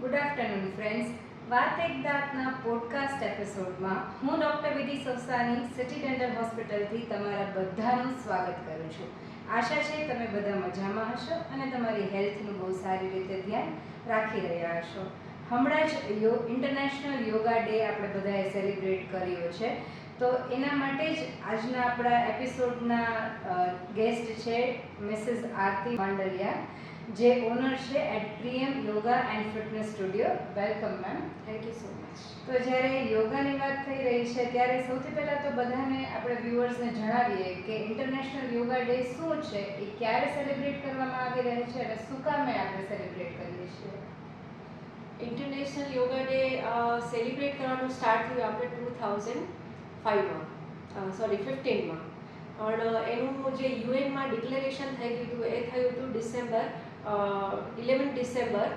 Good afternoon friends. વાત એક દાંતના podcast એપિસોડમાં હું ડૉક્ટર વિધિ સોસાની સિટી ડેન્ટલ હોસ્પિટલથી તમારા બધાનું સ્વાગત કરું છું. આશા છે તમે બધા મજામાં હશો અને તમારી હેલ્થનું બહુ સારી રીતે ધ્યાન રાખી રહ્યા હશો. હમણાં જ ઇન્ટરનેશનલ યોગા ડે આપણે બધાએ સેલિબ્રેટ કર્યો છે, તો એના માટે જ આજના આપણા એપિસોડના ગેસ્ટ છે મિસિસ આરતી માંડલિયા, જે ઓનર છે at Priyam yoga and fitness studio. Welcome ma'am. Thank you so much. તો જ્યારે યોગાની વાત થઈ રહી છે ત્યારે સૌથી પહેલાં તો બધાને આપણે વ્યુઅર્સને જણાવીએ કે ઇન્ટરનેશનલ યોગા ડે શું છે, એ ક્યારે સેલિબ્રેટ કરવામાં આવી રહી છે અને શું કામે આપણે સેલિબ્રેટ કરીએ છીએ. ઇન્ટરનેશનલ યોગા ડે સેલિબ્રેટ કરવાનું સ્ટાર્ટ થયું આપણે 2015માં, પણ એનું જે યુએનમાં ડિક્લેરેશન થઈ ગયું હતું એ થયું હતું 11 ડિસેમ્બર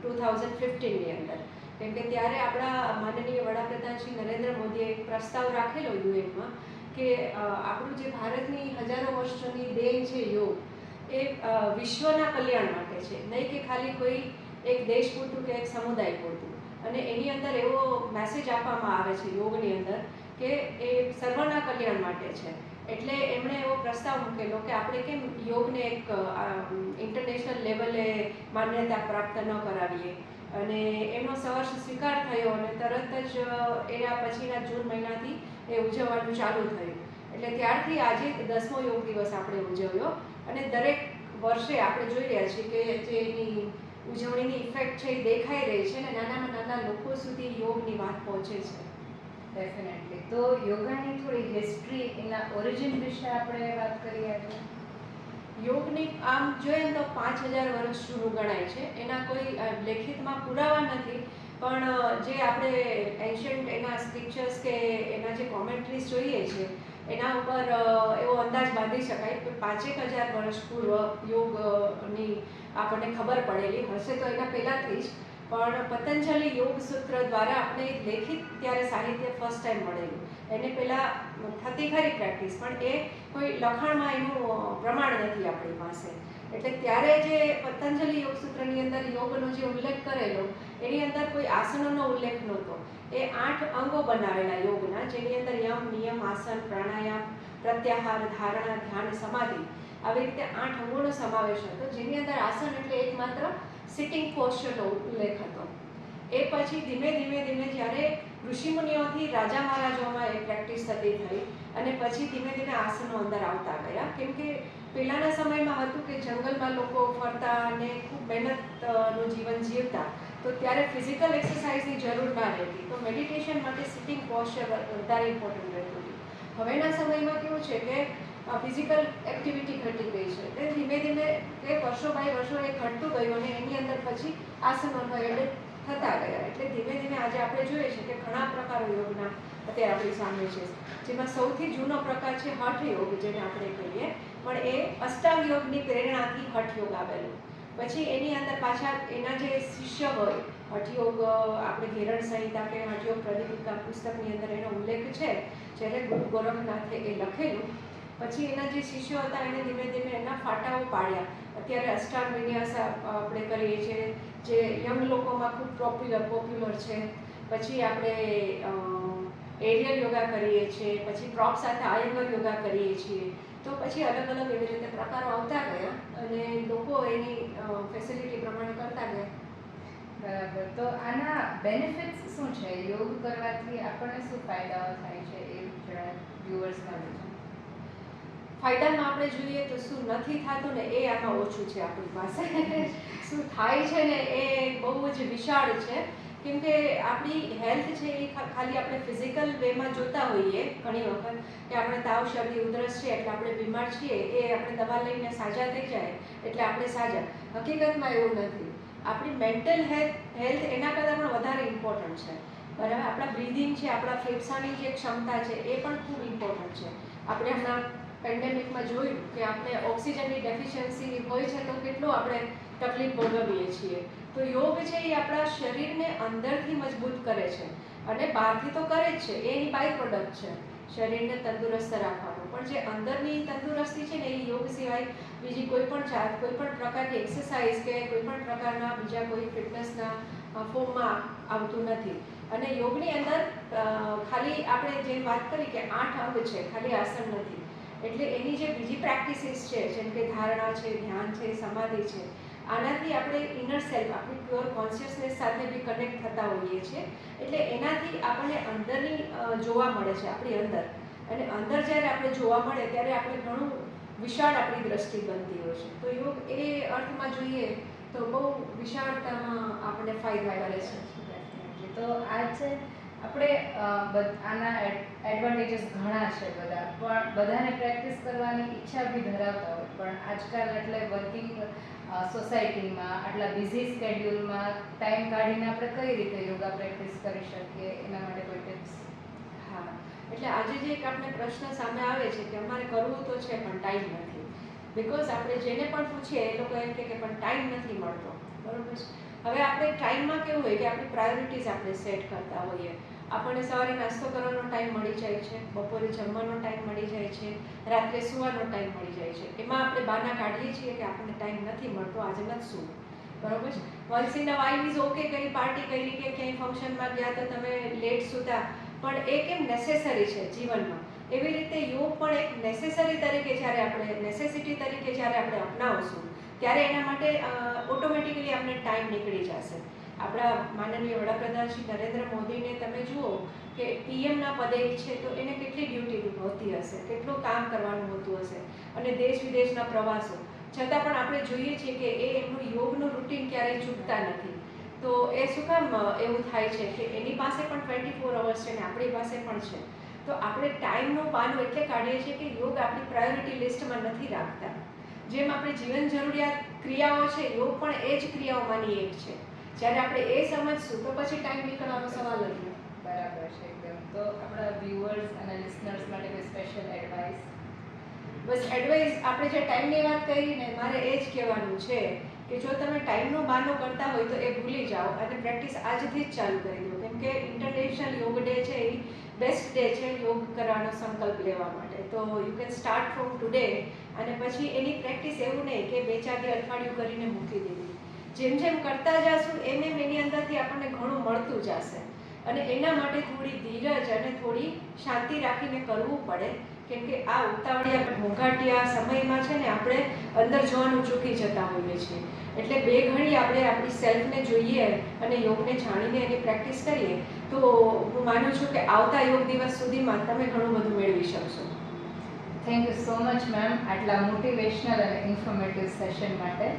2015ની અંદર. કેમ કે ત્યારે આપણા માનનીય વડાપ્રધાન શ્રી નરેન્દ્ર મોદીએ એક પ્રસ્તાવ રાખેલો યુએનમાં કે આપણું જે ભારતની હજારો વર્ષોની દેન છે યોગ, એ વિશ્વના કલ્યાણ માટે છે, નહીં કે ખાલી કોઈ એક દેશ પૂરતું કે એક સમુદાય પૂરતું. અને એની અંદર એવો મેસેજ આપવામાં આવે છે યોગની અંદર કે એ સર્વના કલ્યાણ માટે છે. એટલે એમણે એવો પ્રસ્તાવ મૂકેલો કે આપણે કેમ યોગને એક ઇન્ટરનેશનલ લેવલે માન્યતા પ્રાપ્ત ન કરાવીએ. અને એનો સહર્ષ સ્વીકાર થયો અને તરત જ એના પછીના જૂન મહિનાથી એ ઉજવવાનું ચાલુ થયું. એટલે ત્યારથી આજે 10મો યોગ દિવસ આપણે ઉજવ્યો અને દરેક વર્ષે આપણે જોઈ રહ્યા છીએ કે જે એની ઉજવણીની ઇફેક્ટ છે એ દેખાઈ રહી છે અને નાનામાં નાના લોકો સુધી યોગની વાત પહોંચે છે. ડેફિનેટલી. તો યોગાની થોડી હિસ્ટ્રી, એના ઓરિજિન વિશે આપણે વાત કરીએ તો યોગની આમ જોઈએ ને તો 5000 વર્ષ જૂનું ગણાય છે. એના કોઈ લેખિતમાં પુરાવા નથી, પણ જે આપણે એન્શન્ટ એના સ્ક્રિપ્ચર્સ કે એના જે કોમેન્ટ્રીઝ જોઈએ છે એના ઉપર એવો અંદાજ બાંધી શકાય કે 5000 વર્ષ પૂર્વ યોગની આપણને ખબર પડેલી હશે. તો એના પહેલાંથી જ પણ પતંજલિ યોગ સૂત્ર દ્વારા આપણે લેખિત ત્યારે સાહિત્ય ફર્સ્ટ ટાઈમ મળેલું. એને પહેલાં થતી ખરી પ્રેક્ટિસ, પણ એ કોઈ લખાણમાં એનું પ્રમાણ નથી આપણી પાસે. એટલે ત્યારે જે પતંજલિ યોગ સૂત્રની અંદર યોગનો જે ઉલ્લેખ કરેલો એની અંદર કોઈ આસનોનો ઉલ્લેખ નહોતો. એ 8 અંગો બનાવેલા યોગના, જેની અંદર યમ, નિયમ, આસન, પ્રાણાયામ, પ્રત્યાહાર, ધારણા, ધ્યાન, સમાધિ, આવી રીતે 8 અંગોનો સમાવેશ હતો. જેની અંદર આસન એટલે એકમાત્ર સિટિંગ પોસ્ચરનો ઉલ્લેખ હતો. એ પછી ધીમે ધીમે જ્યારે ઋષિમુનિઓથી રાજા મહારાજાઓમાં એ પ્રેક્ટિસ થતી થઈ અને પછી ધીમે ધીમે આસનો અંદર આવતા ગયા. કેમ કે પહેલાંના સમયમાં હતું કે જંગલમાં લોકો ફરતા અને ખૂબ મહેનતનું જીવન જીવતા, તો ત્યારે ફિઝિકલ એક્સરસાઇઝની જરૂર ના રહેતી. તો મેડિટેશન માટે સિટિંગ પોસ્ચર વધારે ઇમ્પોર્ટન્ટ રહેતું હતું. હવેના સમયમાં કેવું છે કે ફિઝિકલ એક્ટિવિટી ઘટી ગઈ છે. એટલે ધીમે ધીમે એ વર્ષો બાય વર્ષો એ ઘટતું ગયું અને એની અંદર પછી આસનોનો એડ થતા ગયા. એટલે ધીમે ધીમે આજે આપણે જોઈએ છીએ કે ઘણા પ્રકારો યોગના અત્યારે આપણી સામે છે. જેમાં સૌથી જૂનો પ્રકાર છે હઠ યોગ, જેને આપણે કહીએ, પણ એ અષ્ટાંગ યોગની પ્રેરણાથી હઠ યોગ આવેલો. પછી એની અંદર પાછા એના જે શિષ્ય હોય, હઠયોગ આપણે ઘેરણ સંહિતા કે હઠયોગ પ્રદીપિકા પુસ્તકની અંદર એનો ઉલ્લેખ છે, જ્યારે ગુરુ ગોરખનાથે એ લખેલું. પછી એના જે શિષ્યો હતા એને ધીમે ધીમે એના ફાટાઓ પાડ્યા. અત્યારે અષ્ટાંગ વિન્યાસ આપણે કરીએ છીએ, જે યંગ લોકોમાં ખૂબ પોપ્યુલર છે. પછી આપણે એરિયલ યોગા કરીએ છીએ, પછી પ્રોપ સાથે આયંગર યોગા કરીએ છીએ. તો પછી અલગ અલગ એવી રીતે પ્રકારો આવતા ગયા અને લોકો એની ફેસિલિટી પ્રમાણે કરતા ગયા. બરાબર. તો આના બેનિફિટ્સ શું છે? યોગ કરવાથી આપણને શું ફાયદાઓ થાય છે એ જરા વ્યુઅર્સના લીધે. ફાયદામાં આપણે જોઈએ તો શું નથી થતું ને એ આમાં ઓછું છે આપણી પાસે. શું થાય છે ને એ બહુ જ વિશાળ છે. કેમ કે આપણી હેલ્થ છે એ ખાલી આપણે ફિઝિકલ વેમાં જોતા હોઈએ ઘણી વખત કે આપણે તાવ, શરદી, ઉધરસ છે એટલે આપણે બીમાર છીએ, એ આપણે દવા લઈને સાજા થઈ જાય એટલે આપણે સાજા. હકીકતમાં એવું નથી. આપણી મેન્ટલ હેલ્થ એના કરતાં પણ વધારે ઇમ્પોર્ટન્ટ છે. બરાબર. આપણા બ્રીધિંગ છે, આપણા ફેફસાની જે ક્ષમતા છે એ પણ ખૂબ ઇમ્પોર્ટન્ટ છે. આપણે હમણાં પેન્ડેમિકમાં જોયું કે આપણે ઓક્સિજનની ડેફિશિયન્સી હોય છે તો કેટલું આપણે તકલીફ ભોગવીએ છીએ. તો યોગ છે એ આપણા શરીરને અંદરથી મજબૂત કરે છે અને બહારથી તો કરે જ છે, એ એની બાય પ્રોડક્ટ છે. શરીરને તંદુરસ્ત રાખવાનું. પણ જે અંદરની તંદુરસ્તી છે ને એ યોગ સિવાય બીજી કોઈ પણ જાત, કોઈ પણ પ્રકારની એક્સરસાઇઝ કે કોઈ પણ પ્રકારના બીજા કોઈ ફિટનેસના ફોર્મમાં આવતું નથી. અને યોગની અંદર ખાલી આપણે જે વાત કરી કે 8 અંગ છે, ખાલી આસન નથી. એટલે એની જે બીજી પ્રેક્ટિસીસ છે, જેમ કે ધારણા છે, ધ્યાન છે, સમાધિ છે, આનાથી આપણે ઇનર સેલ્ફ, આપણી પ્યોર કોન્શિયસનેસ સાથે બી કનેક્ટ થતા હોઈએ છીએ. એટલે એનાથી આપણને અંદરની જોવા મળે છે, આપણી અંદર. અને અંદર જ્યારે આપણે જોવા મળે ત્યારે આપણે ઘણું વિશાળ આપણી દ્રષ્ટિ બનતી હોય છે. તો યોગ એ અર્થમાં જોઈએ તો બહુ વિશાળતામાં આપણને ફાયદા કરે છે. તો આજે આપણે આના એડવાન્ટેજીસ ઘણા છે બધા, પણ બધાને પ્રેક્ટિસ કરવાની ઈચ્છા બી ધરાવતા હોય, પણ આજકાલ એટલે વર્કિંગ સોસાયટીમાં આટલા બિઝી સ્કેડ્યુલમાં ટાઈમ કાઢીને આપણે કઈ રીતે યોગા પ્રેક્ટિસ કરી શકીએ, એના માટે કોઈ ટિપ્સ? હા, એટલે આજે જે એક આપણે પ્રશ્ન સામે આવે છે કે અમારે કરવું તો છે પણ ટાઈમ નથી. બિકોઝ આપણે જેને પણ પૂછીએ એ લોકો એમ કહે કે પણ ટાઈમ નથી મળતો. બરાબર છે. હવે આપણે ટાઈમમાં કેવું હોય કે આપણી પ્રાયોરિટીઝ આપણે સેટ કરતા હોઈએ. આપણને સવારે નાસ્તો કરવાનો ટાઈમ મળી જાય છે, બપોરે જમવાનો ટાઈમ મળી જાય છે, રાત્રે સૂવાનો ટાઈમ મળી જાય છે. એમાં આપણે બહાના કાઢીએ છીએ કે આપણને ટાઈમ નથી મળતો, આજે નથી સૂવું. બરાબર છે. Once in a while is okay, કંઈ પાર્ટી કરી કે ક્યાંય ફંક્શનમાં ગયા તો તમે લેટ સૂતા, પણ એ કેમ નેસેસરી છે જીવનમાં. એવી રીતે યોગ પણ એક નેસેસરી તરીકે જ્યારે આપણે નેસેસિટી તરીકે જ્યારે આપણે અપનાવશું ત્યારે એના માટે ઓટોમેટિકલી આપણે ટાઈમ નીકળી જશે. આપણા માનનીય વડાપ્રધાન શ્રી નરેન્દ્ર મોદીને તમે જુઓ કે પીએમના પદે છે તો એને કેટલી ડ્યુટી હોતી હશે, કેટલું કામ કરવાનું હોતું હશે, અને દેશ વિદેશના પ્રવાસો, છતાં પણ આપણે જોઈએ છીએ કે એ એમનું યોગનું રૂટીન ક્યારેય ચૂકતા નથી. તો એ શું કામ એવું થાય છે કે એની પાસે પણ 24 અવર્સ છે ને આપણી પાસે પણ છે. તો આપણે ટાઈમનું બહાનું એટલે કાઢીએ છીએ કે યોગ આપણી પ્રાયોરિટી લિસ્ટમાં નથી રાખતા. જેમ આપણે જીવન જરૂરિયાત ક્રિયાઓ છે, યોગ પણ એ જ ક્રિયાઓમાંની એક છે. જ્યારે આપણે એ સમજશું તો પછી ટાઈમ નીકળવાનો સવાલ જ નથી. બરાબર છે એકદમ. તો આપણા વ્યુઅર્સ અને લિસનર્સ માટે કોઈ સ્પેશિયલ એડવાઇસ? બસ એડવાઇસ, આપણે જે ટાઈમની વાત કરી ને, મારે એ જ કહેવાનું છે કે જો તમે ટાઈમનો બહાનો કરતા હોય તો એ ભૂલી જાઓ અને પ્રેક્ટિસ આજથી જ ચાલુ કરી દો. કેમ કે ઇન્ટરનેશનલ યોગ ડે છે એ બેસ્ટ ડે છે યોગ કરવાનો સંકલ્પ લેવા માટે. તો you can start from today. અને પછી એની પ્રેક્ટિસ એવું નહીં કે 2-4 અઠવાડિયું કરીને મૂકી દીધી. જેમ જેમ કરતા જશું એમ એમ એની અંદરથી આપણને ઘણું મળતું જશે. અને એના માટે થોડી ધીરજ અને થોડી શાંતિ રાખીને કરવું પડે. કેમ કે આ ઉતાવળિયા ઘોંઘાટિયા સમયમાં છે ને આપણે અંદર જોવાનું ચૂકી જતા હોઈએ છીએ. એટલે 2 ઘડી આપણે આપણી સેલ્ફને જોઈએ અને યોગને જાણીને એની પ્રેક્ટિસ કરીએ તો હું માનું છું કે આવતા યોગ દિવસ સુધીમાં તમે ઘણું બધું મેળવી શકશો. Thank you so much ma'am, આટલા મોટિવેશનલ અને ઇન્ફોર્મેટિવ સેશન માટે.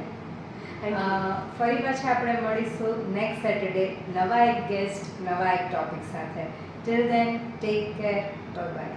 ફરી પાછા આપણે મળીશું નેક્સ્ટ સેટરડે નવા એક ગેસ્ટ, નવા એક ટોપિક સાથે. Till then take care, bye bye.